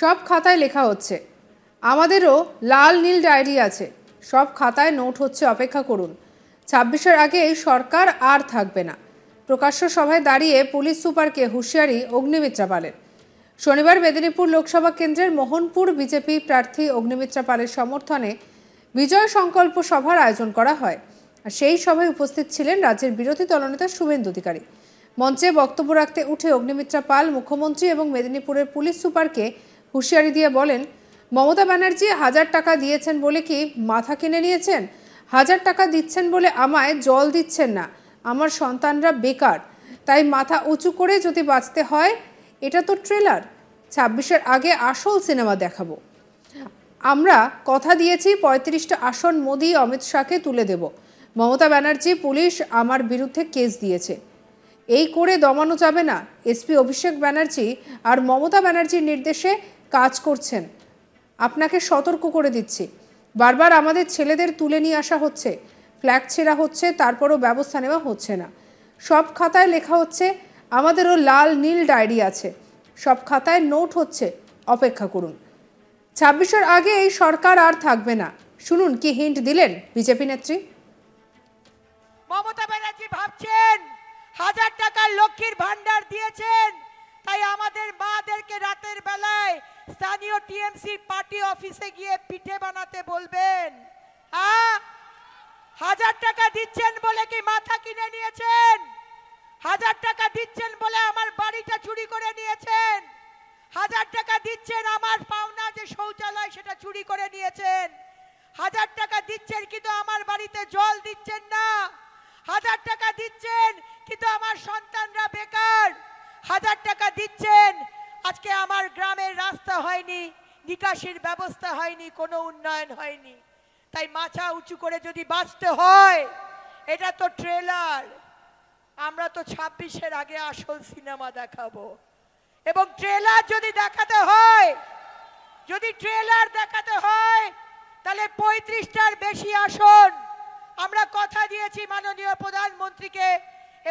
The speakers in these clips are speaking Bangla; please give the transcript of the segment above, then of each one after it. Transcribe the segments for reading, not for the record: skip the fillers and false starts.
সব খাতায় লেখা হচ্ছে, আমাদেরও লাল নীল ডায়েরি আছে, সব খাতায় নোট হচ্ছে, অপেক্ষা করুন। 26-এর আগে এই সরকার আর থাকবে না। প্রকাশ্য সভায় দাঁড়িয়ে পুলিশ সুপারকে হুঁশিয়ারি অগ্নিমিত্রা পালের। শনিবার মেদিনীপুর লোকসভা কেন্দ্রের মোহনপুর বিজেপি প্রার্থী অগ্নিমিত্রা পালের সমর্থনে বিজয় সংকল্প সভার আয়োজন করা হয়। আর সেই সভায় উপস্থিত ছিলেন রাজ্যের বিরোধী দলনেতা শুভেন্দু অধিকারী। মঞ্চে বক্তব্য রাখতে উঠে অগ্নিমিত্রা পাল মুখ্যমন্ত্রী এবং মেদিনীপুরের পুলিশ সুপারকে হুঁশিয়ারি দিয়ে বলেন, মমতা ব্যানার্জি 1000 টাকা দিয়েছেন বলে কি মাথা কিনে নিয়েছেন? 1000 টাকা দিচ্ছেন বলে আমায় জল দিচ্ছেন না, আমার সন্তানরা বেকার, তাই মাথা উঁচু করে যদি বাঁচতে হয়। এটা তো ট্রেলার, 26-এর আগে আসল সিনেমা দেখাবো। আমরা কথা দিয়েছি 35টা আসন মোদি অমিত শাহকে তুলে দেব। মমতা ব্যানার্জি পুলিশ আমার বিরুদ্ধে কেস দিয়েছে, এই করে দমানো যাবে না। এসপি অভিষেক ব্যানার্জি আর মমতা ব্যানার্জির নির্দেশে কাজ করছেন, আপনাকে সতর্ক করে দিচ্ছি। বারবার আমাদের ছেলেদের তুলে নিয়ে আসা হচ্ছে, ফ্ল্যাগ ছেঁড়া হচ্ছে, তারপরও ব্যবস্থা নেওয়া হচ্ছে না। সব খাতায় লেখা হচ্ছে, আমাদেরও লাল নীল ডায়েরি আছে, সব খাতায় নোট হচ্ছে, অপেক্ষা করুন। 26-এর আগে এই সরকার আর থাকবে না। শুনুন কি হিন্ট দিলেন বিজেপি নেত্রী। মমতা ব্যানার্জি ভাবছেন 1000 টাকার লক্ষ্মীর ভান্ডার দিয়েছেন, তাই আমাদের মাদেরকে রাতের বেলায় স্থানীয় টিএমসি পার্টি অফিসে গিয়ে পিঠে বানাতে বলবেন। 1000 টাকা দিচ্ছেন বলে কি মাথা কিনে নিয়েছেন? 1000 টাকা দিচ্ছেন বলে আমার বাড়িটা চুরি করে নিয়েছেন? 1000 টাকা দিচ্ছেন আমার পাওনা যে শৌচালয় সেটা চুরি করে নিয়েছেন? 1000 টাকা দিচ্ছেন কিন্তু আমার বাড়িতে জল দিচ্ছেন না? 1000 টাকা দিচ্ছেন কিন্তু আমার সন্তানরা বেকার? 1000 টাকা দিচ্ছেন, আজকে আমার গ্রামের রাস্তা হয়নি, নিকাশির ব্যবস্থা হয়নি, কোনো উন্নয়ন হয়নি। তাই মাথা উঁচু করে যদি বাঁচতে হয়, এটা তো ট্রেলার। আমরা তো 26-এর আগে আসল সিনেমা দেখাবো। এবং ট্রেলার যদি দেখাতে হয়, তাহলে 35টার বেশি আসন আমরা কথা দিয়েছি মাননীয় প্রধানমন্ত্রীকে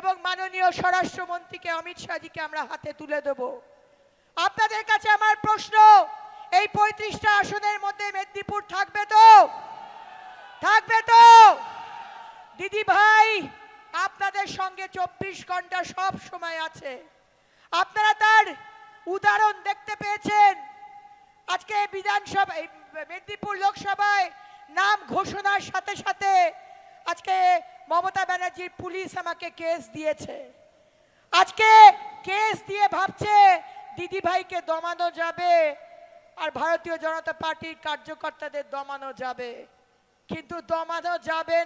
এবং মাননীয় স্বরাষ্ট্রমন্ত্রীকে অমিত শাহজিকে আমরা হাতে তুলে দেব। আপনাদের কাছে আমার প্রশ্ন, এই 35টা আসনের মধ্যে মেদিনীপুর থাকবে তো? দিদি ভাই, আপনাদের সঙ্গে 24 ঘন্টা সব সময় আছে। আপনারা তার উদাহরণ দেখতে পেয়েছেন। আজকে বিধানসভা মেদিনীপুর লোকসভায় নাম ঘোষণার সাথে সাথে আজকে মমতা ব্যানার্জির পুলিশ আমাকে কেস দিয়েছে। আজকে কেস দিয়ে ভাবছে দিদি ভাইকে দমানো যাবে আর ভারতীয় জনতা পার্টির কার্যকর্তাদের দমানো যাবে, কিন্তু দমানো যাবে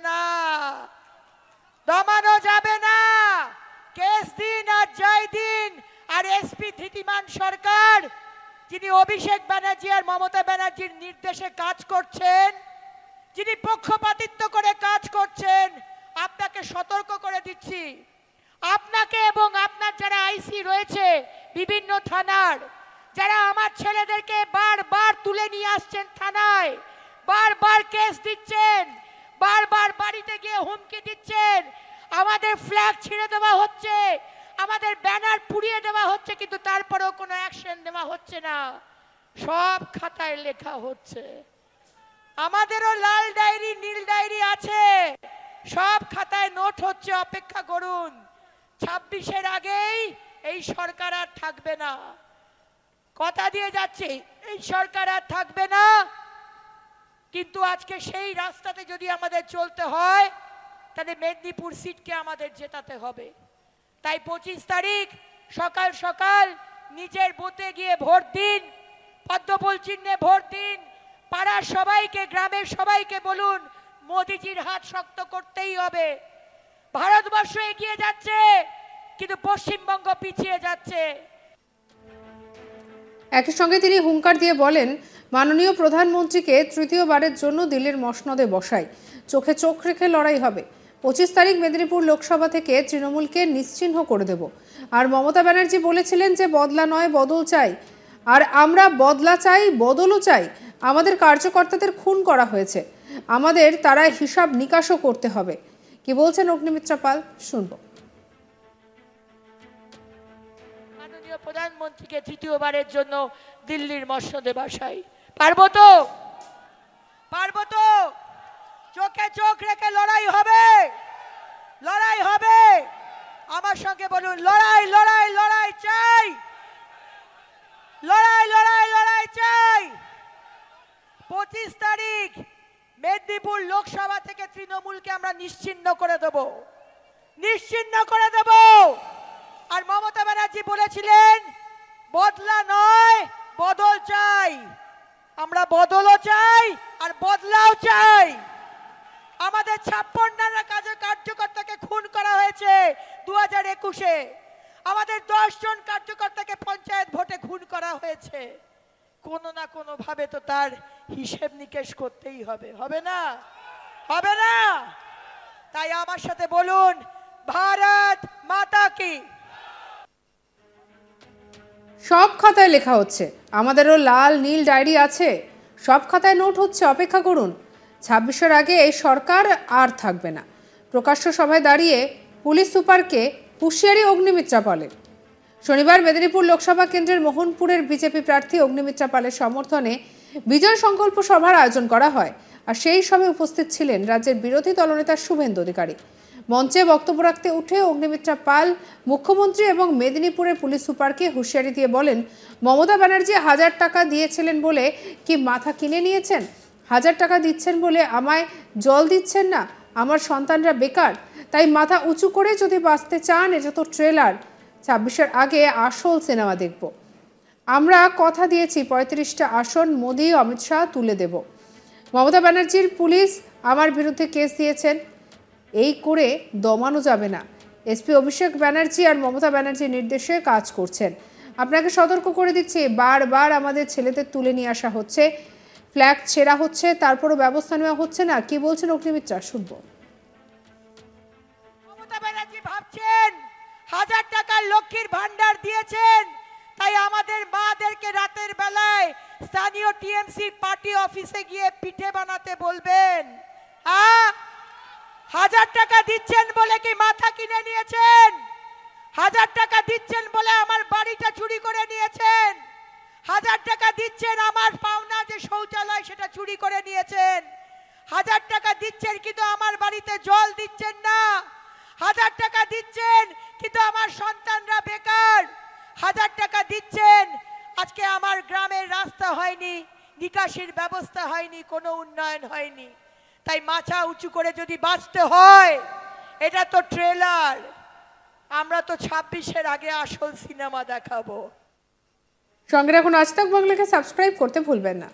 না। কেস দিন আর যাই দিন, আর এসপি ধৃতিমান সরকার যিনি অভিষেক ব্যানার্জি আর মমতা ব্যানার্জির নির্দেশে কাজ করছেন, যিনি পক্ষপাতিত্ব করে কাজ করছেন, আপনাকে সতর্ক করে দিচ্ছি। আপনাকে এবং আপনার যারা আইসি রয়েছে বিভিন্ন থানার, যারা আমার ছেলেদেরকে বারবার তুলে নিয়ে আসছেন থানায়, বারবার কেস দিচ্ছেন, বারবার বাড়িতে গিয়ে হুমকি দিচ্ছেন, আমাদের ফ্ল্যাগ ছিঁড়ে দেওয়া হচ্ছে, আমাদের ব্যানার পুড়িয়ে দেওয়া হচ্ছে, কিন্তু তারপরেও কোনো অ্যাকশন নেওয়া হচ্ছে না। সব খাতায় লেখা হচ্ছে, আমাদেরও লাল ডায়েরি নীল ডায়েরি আছে, সব খাতায় নোট হচ্ছে, অপেক্ষা করুন। 26-এর আগেই এই সরকার আর থাকবে না। কথা দিয়ে যাচ্ছে এই সরকার আর থাকবে না, কিন্তু আজকে সেই রাস্তাতে যদি আমাদের চলতে হয় তাহলে মেদিনীপুর সিটকে আমাদের জেতাতে হবে। তাই 25 তারিখ সকাল সকাল নিজের বুথে গিয়ে ভোট দিন, পদ্মফুল চিহ্নে ভোট দিন। পাড়ার সবাইকে, গ্রামের সবাইকে বলুন মোদিজির হাত শক্ত করতেই হবে। ভারতবর্ষ এগিয়ে যাচ্ছে কিন্তু পশ্চিমবঙ্গ পিছিয়ে যাচ্ছে। একই সঙ্গে তিনি হুঙ্কার দিয়ে বলেন, মাননীয় প্রধানমন্ত্রীকে তৃতীয়বারের জন্য দিল্লির মসনদে বসাই, চোখে চোখ রেখে লড়াই হবে। 25 তারিখ মেদিনীপুর লোকসভা থেকে তৃণমূলকে নিশ্চিহ্ন করে দেব। আর মমতা ব্যানার্জি বলেছিলেন যে বদলা নয় বদল চাই, আর আমরা বদলা চাই, বদলও চাই। আমাদের কার্যকর্তাদের খুন করা হয়েছে, আমাদের তারা হিসাব নিকাশও করতে হবে। কি বলছেন অগ্নিমিত্রা পাল, শুনবো। মাননীয় মাননীয় প্রধানমন্ত্রীকে তৃতীয়বারের জন্য দিল্লির মসনদে বসাই। পারবো তো? পারবো তো? চোখে চোখ রেখে লড়াই হবে, লড়াই হবে। আমার সঙ্গে বলুন, লড়াই লড়াই লড়াই চাই, লড়াই লড়াই লড়াই চাই। 25 তারিখ মেদিনীপুর লোকসভা থেকে তৃণমূলকে আমরা নিশ্চিহ্ন করে দেব, নিশ্চিহ্ন করে দেব। আর মমতা ব্যানার্জি বলেছিলেন বদলা নয় বদল চাই। আমরা বদলও চাই আর বদলাও চাই। আমাদের 56 কার্যকর্তাকে খুন করা হয়েছে 2021-এ। আমাদের 10 জন কার্যকর্তাকে পঞ্চায়েত ভোটে খুন করা হয়েছে। কোনো না কোনো ভাবে তো তার হিসেব নিকেশ করতেই হবে, হবে না? হবে না? তাই আমার সাথে বলুন, ভারত মাতা কি। সব খাতায় লেখা হচ্ছে, আমাদেরও লাল নীল ডায়েরি আছে, সব খাতায় নোট হচ্ছে, অপেক্ষা করুন। 26-এর আগে এই সরকার আর থাকবে না। প্রকাশ্য সভায় দাঁড়িয়ে পুলিশ সুপারকে হুঁশিয়ারি অগ্নিমিত্রা পালের। শনিবার মেদিনীপুর লোকসভা কেন্দ্রের মোহনপুরের বিজেপি প্রার্থী অগ্নিমিত্রা পালের সমর্থনে বিজয় সংকল্প সভার আয়োজন করা হয়। আর সেই সভায় উপস্থিত ছিলেন রাজ্যের বিরোধী দলনেতা শুভেন্দু অধিকারী। মঞ্চে বক্তব্য রাখতে উঠে অগ্নিমিত্রা পাল মুখ্যমন্ত্রী এবং মেদিনীপুরের পুলিশ সুপারকে হুঁশিয়ারি দিয়ে বলেন, মমতা ব্যানার্জি 1000 টাকা দিয়েছিলেন বলে কি মাথা কিনে নিয়েছেন? 1000 টাকা দিচ্ছেন বলে আমায় জল দিচ্ছেন না? আমার সন্তানরা বেকার, তাই মাথা উঁচু করে যদি বাঁচতে চান, এটা তো ট্রেলার। 26-এর আগে আসল সিনেমা দেখব। আমরা কথা দিয়েছি 35টা আসন মোদি অমিত শাহ তুলে দেব। মমতা ব্যানার্জির পুলিশ আমার বিরুদ্ধে কেস দিয়েছেন, এই করে দমানো যাবে না। এসপি অভিষেক ব্যানার্জি আর মমতা ব্যানার্জির নির্দেশে কাজ করছেন। আপনাকে সতর্ক করে দিচ্ছি, বারবার আমাদের ছেলেদের তুলে নিয়ে আসা হচ্ছে, ফ্ল্যাগ ছেঁড়া হচ্ছে, তারপরও ব্যবস্থা নেওয়া হচ্ছে না। কি বলছেন অগ্নিমিত্রা, শুনবো। মমতা ব্যানার্জি ভাবছেন 1000 টাকার লক্ষ্মীর ভান্ডার দিয়েছেন, তাই আমাদের মাদেরকে রাতের বেলায় স্থানীয় টিএমসি পার্টি অফিসে গিয়ে পিঠে বানাতে বলবেন? 1000 টাকা দিচ্ছেন বলে কি মাথা কিনে নিয়েছেন? 1000 টাকা দিচ্ছেন বলে আমার বাড়িটা চুরি করে নিয়েছেন? 1000 টাকা দিচ্ছেন আমার পাওনা যে শৌচালয় সেটা চুরি করে নিয়েছেন? 1000 টাকা দিচ্ছেন কিন্তু আমার বাড়িতে জল দিচ্ছেন না? 1000 টাকা দিচ্ছেন কিন্তু আমার সন্তানরা বেকার? 1000 টাকা দিচ্ছেন, আজকে আমার গ্রামের রাস্তা হয়নি, নিকাশির ব্যবস্থা হয়নি, কোনো উন্নয়ন হয়নি। তাই মাথা উঁচু করে যদি বাঁচতে হয়, এটা তো ট্রেলার। আমরা তো 26-এর আগে আসল সিনেমা দেখাবো। সঙ্গে রাখুন আজ তাক বাংলাকে, সাবস্ক্রাইব করতে ভুলবেন না।